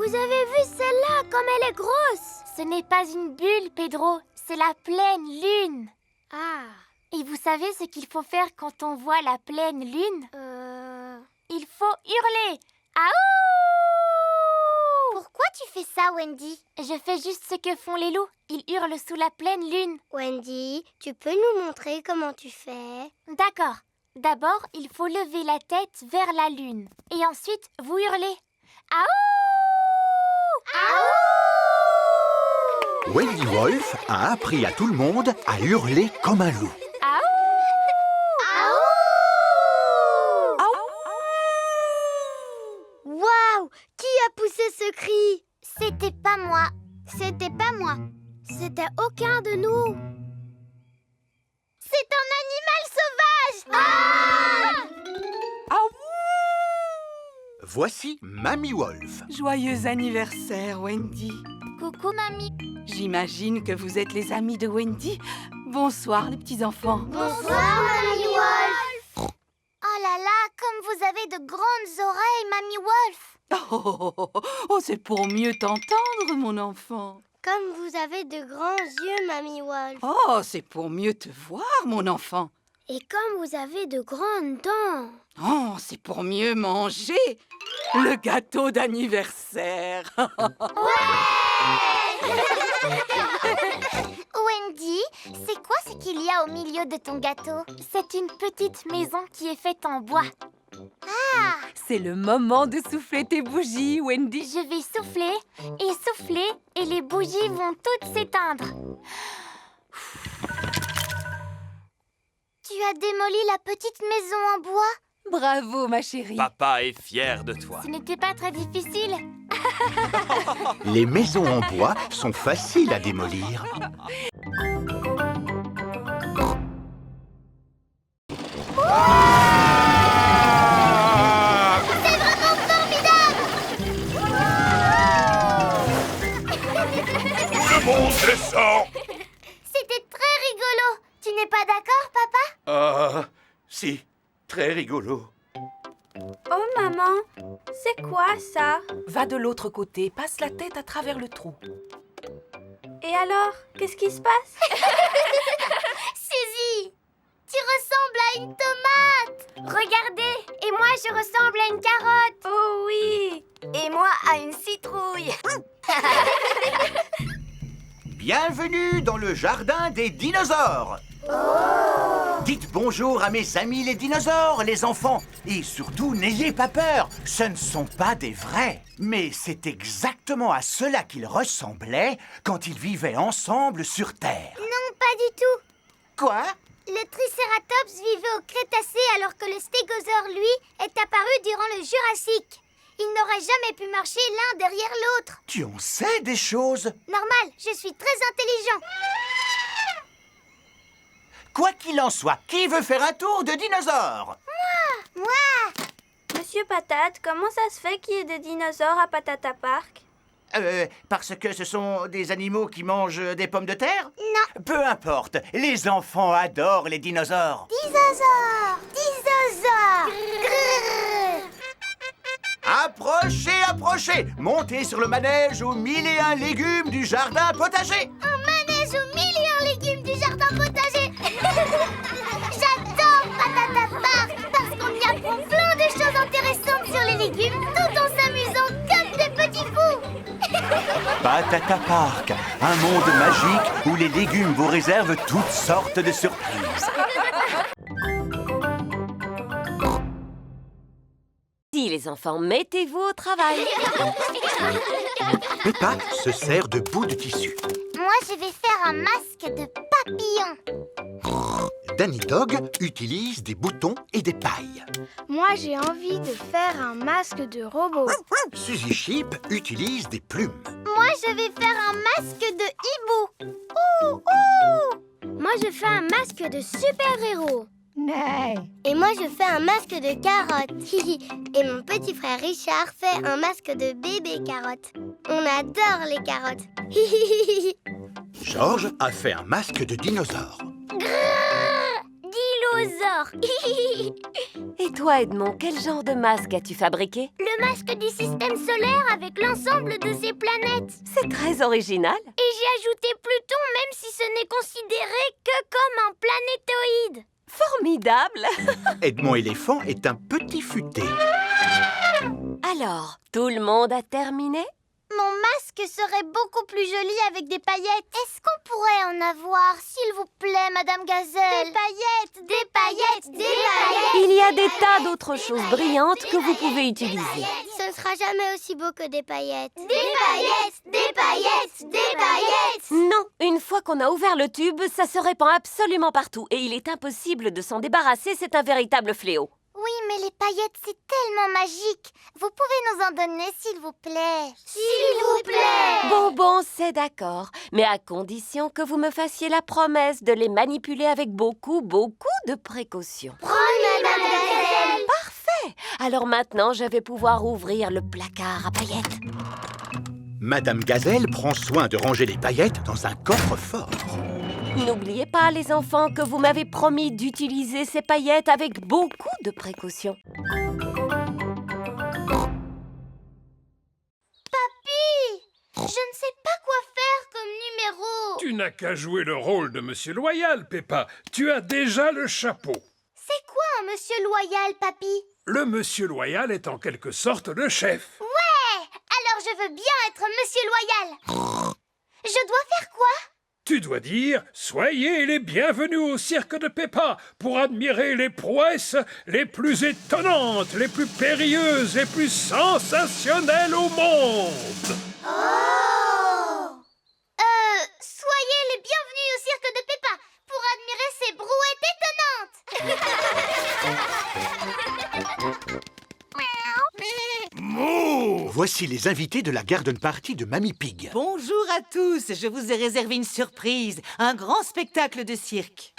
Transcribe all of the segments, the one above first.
Vous avez vu celle-là, comme elle est grosse? Ce n'est pas une bulle, Pedro, c'est la pleine lune. Ah. Et vous savez ce qu'il faut faire quand on voit la pleine lune? Il faut hurler. Aouh! Pourquoi tu fais ça, Wendy? Je fais juste ce que font les loups. Ils hurlent sous la pleine lune. Wendy, tu peux nous montrer comment tu fais? D'accord. D'abord, il faut lever la tête vers la lune. Et ensuite, vous hurlez. Aouh! Aouh! Wendy Wolf a appris à tout le monde à hurler comme un loup. Aouh! Waouh! Qui a poussé ce cri? C'était pas moi. C'était pas moi. C'était aucun de nous. C'est un animal sauvage! Voici Mamie Wolf. Joyeux anniversaire, Wendy. Coucou, mamie. J'imagine que vous êtes les amis de Wendy. Bonsoir, les petits-enfants. Bonsoir, Mamie Wolf! Oh là là, comme vous avez de grandes oreilles, Mamie Wolf. C'est pour mieux t'entendre, mon enfant. Comme vous avez de grands yeux, Mamie Wolf. Oh, c'est pour mieux te voir, mon enfant. Et comme vous avez de grandes dents. Oh, c'est pour mieux manger. Le gâteau d'anniversaire. Wendy, c'est quoi ce qu'il y a au milieu de ton gâteau? C'est une petite maison qui est faite en bois. C'est le moment de souffler tes bougies, Wendy. Je vais souffler, et les bougies vont toutes s'éteindre. Tu as démoli la petite maison en bois? Bravo, ma chérie. Papa est fier de toi. Ce n'était pas très difficile. Les maisons en bois sont faciles à démolir. Le monde descend. C'était très rigolo. Tu n'es pas d'accord, papa? Si, très rigolo. Oh, maman, c'est quoi ça? Va de l'autre côté, passe la tête à travers le trou. Et alors, qu'est-ce qui se passe? Suzy, tu ressembles à une tomate. Regardez, et moi je ressemble à une carotte. Oh oui. Et moi à une citrouille. Bienvenue dans le jardin des dinosaures. Dites bonjour à mes amis les dinosaures, les enfants. Et surtout, n'ayez pas peur, ce ne sont pas des vrais. Mais c'est exactement à cela qu'ils ressemblaient quand ils vivaient ensemble sur Terre. Non, pas du tout. Quoi? Le Triceratops vivait au Crétacé alors que le Stégosaure, lui, est apparu durant le Jurassique. Ils n'auraient jamais pu marcher l'un derrière l'autre. Tu en sais des choses? Normal, je suis très intelligent. Quoi qu'il en soit, qui veut faire un tour de dinosaures? Moi. Monsieur Patate, comment ça se fait qu'il y ait des dinosaures à Patata Park? Parce que ce sont des animaux qui mangent des pommes de terre? Non. Peu importe, les enfants adorent les dinosaures. Dinosaure. Dinosaure. Grrr. Approchez, approchez! Montez sur le manège aux 1001 légumes du jardin potager! Un manège aux 1001 légumes du jardin potager. J'adore Patata Park parce qu'on y apprend plein de choses intéressantes sur les légumes tout en s'amusant comme des petits fous. Patata Park, un monde magique où les légumes vous réservent toutes sortes de surprises. Si les enfants, mettez-vous au travail. Peppa se sert de bouts de tissu. Moi, je vais faire un masque de papillon. Danny Dog utilise des boutons et des pailles. Moi, j'ai envie de faire un masque de robot. Suzy Sheep utilise des plumes. Moi, je vais faire un masque de hibou. Ouh, ouh. Moi, je fais un masque de super-héros. Et moi, je fais un masque de carotte. Et mon petit frère Richard fait un masque de bébé carotte. On adore les carottes. George a fait un masque de dinosaure. Dis-le stégosaure. Et toi, Edmond, quel genre de masque as-tu fabriqué? Le masque du système solaire avec l'ensemble de ses planètes. C'est très original. Et j'ai ajouté Pluton, même si ce n'est considéré que comme un planétoïde. Formidable. Edmond éléphant est un petit futé. Alors, tout le monde a terminé? Mon masque serait beaucoup plus joli avec des paillettes. Est-ce qu'on pourrait en avoir, s'il vous plaît, Madame Gazelle? Des paillettes, des paillettes, des paillettes. Il y a des tas d'autres choses brillantes que vous pouvez utiliser. Ce ne sera jamais aussi beau que des paillettes. Des paillettes, des paillettes, des paillettes. Non, une fois qu'on a ouvert le tube, ça se répand absolument partout et il est impossible de s'en débarrasser, c'est un véritable fléau. Oui, mais les paillettes, c'est tellement magique. Vous pouvez nous en donner, s'il vous plaît? S'il vous plaît. Bon, c'est d'accord. Mais à condition que vous me fassiez la promesse de les manipuler avec beaucoup de précautions. Promis, Madame Gazelle. Parfait. Alors maintenant, je vais pouvoir ouvrir le placard à paillettes. Madame Gazelle prend soin de ranger les paillettes dans un coffre-fort. N'oubliez pas, les enfants, que vous m'avez promis d'utiliser ces paillettes avec beaucoup de précautions. Je ne sais pas quoi faire comme numéro. Tu n'as qu'à jouer le rôle de Monsieur Loyal, Peppa. Tu as déjà le chapeau. C'est quoi un monsieur loyal, papy? Le Monsieur Loyal est en quelque sorte le chef. Ouais. Alors je veux bien être monsieur loyal. Je dois faire quoi? Tu dois dire « Soyez les bienvenus au cirque de Peppa pour admirer les prouesses les plus étonnantes, les plus périlleuses, les plus sensationnelles au monde !» Soyez les bienvenus au cirque de Peppa pour admirer ces brouettes étonnantes. Voici les invités de la garden party de Mamie Pig. Bonjour à tous, je vous ai réservé une surprise, un grand spectacle de cirque.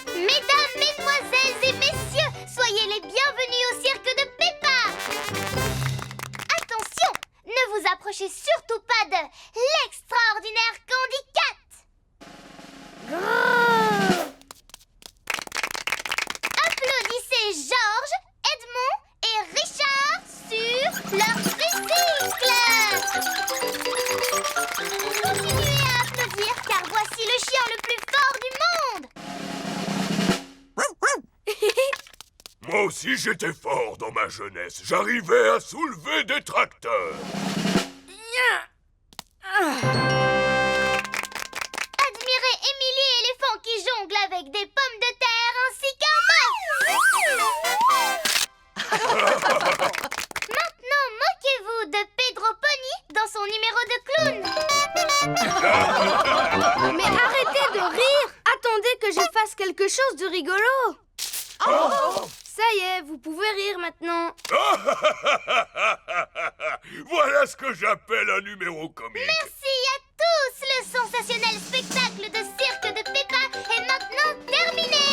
Mesdames, mesdemoiselles et messieurs, soyez les bienvenus au cirque de Peppa. Attention, ne vous approchez surtout pas de l'extraordinaire Candy Cat. Applaudissez Georges, Edmond et Richard sur leur tricycle. Continuez à applaudir car voici le chien le plus fort du monde. Moi aussi j'étais fort dans ma jeunesse. J'arrivais à soulever des tracteurs. Admirez Émilie éléphant qui jongle avec des pommes de terre ainsi qu'un bœuf. Maintenant, moquez-vous de Pedro Pony dans son numéro de clown. Mais arrêtez de rire! Attendez que je fasse quelque chose de rigolo. Ça y est, vous pouvez rire maintenant. Voilà ce que j'appelle un numéro comique. Merci à tous. Le sensationnel spectacle de cirque de Peppa est maintenant terminé.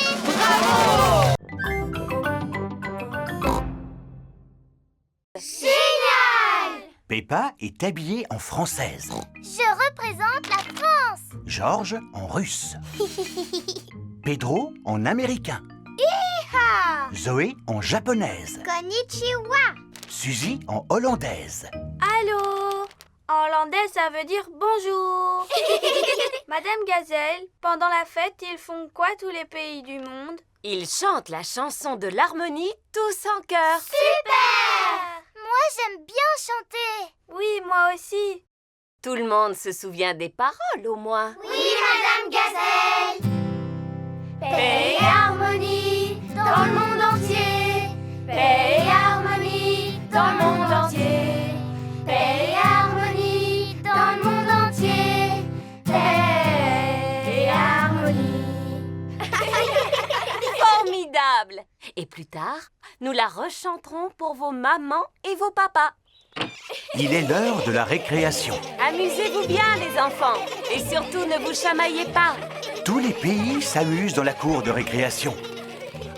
Génial! Peppa est habillée en française. Je représente la France. Georges en russe. Pedro en américain. Ha! Zoé en japonaise. Konnichiwa. Suzy en hollandaise. Allô? En hollandais, ça veut dire bonjour. Madame Gazelle, pendant la fête, ils font quoi tous les pays du monde? Ils chantent la chanson de l'harmonie tous en chœur. Super! Moi, j'aime bien chanter. Oui, moi aussi. Tout le monde se souvient des paroles au moins. Oui, Madame Gazelle. Paix et harmonie dans le monde entier. Paix et harmonie dans le monde entier. Paix et harmonie dans le monde entier. Paix et harmonie. Formidable! Et plus tard, nous la rechanterons pour vos mamans et vos papas. Il est l'heure de la récréation. Amusez-vous bien, les enfants. Et surtout, ne vous chamaillez pas. Tous les pays s'amusent dans la cour de récréation.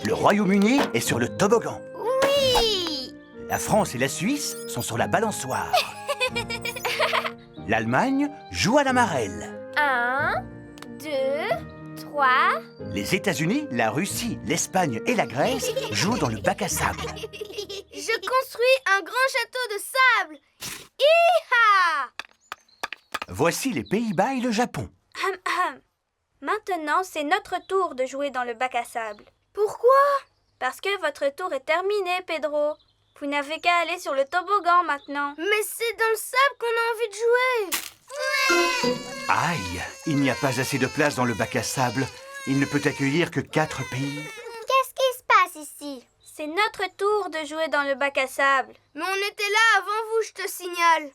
Le Royaume-Uni est sur le toboggan. Oui. La France et la Suisse sont sur la balançoire. L'Allemagne joue à la marelle. 1, 2, 3, Quoi? Les États-Unis, la Russie, l'Espagne et la Grèce jouent dans le bac à sable. Je construis un grand château de sable. Hi-ha! Voici les Pays-Bas et le Japon. Maintenant, c'est notre tour de jouer dans le bac à sable. Pourquoi? Parce que votre tour est terminé, Pedro. Vous n'avez qu'à aller sur le toboggan maintenant. Mais c'est dans le sable qu'on a envie de jouer. Aïe, il n'y a pas assez de place dans le bac à sable. Il ne peut accueillir que 4 pays. Qu'est-ce qui se passe ici? C'est notre tour de jouer dans le bac à sable. Mais on était là avant vous, je te signale.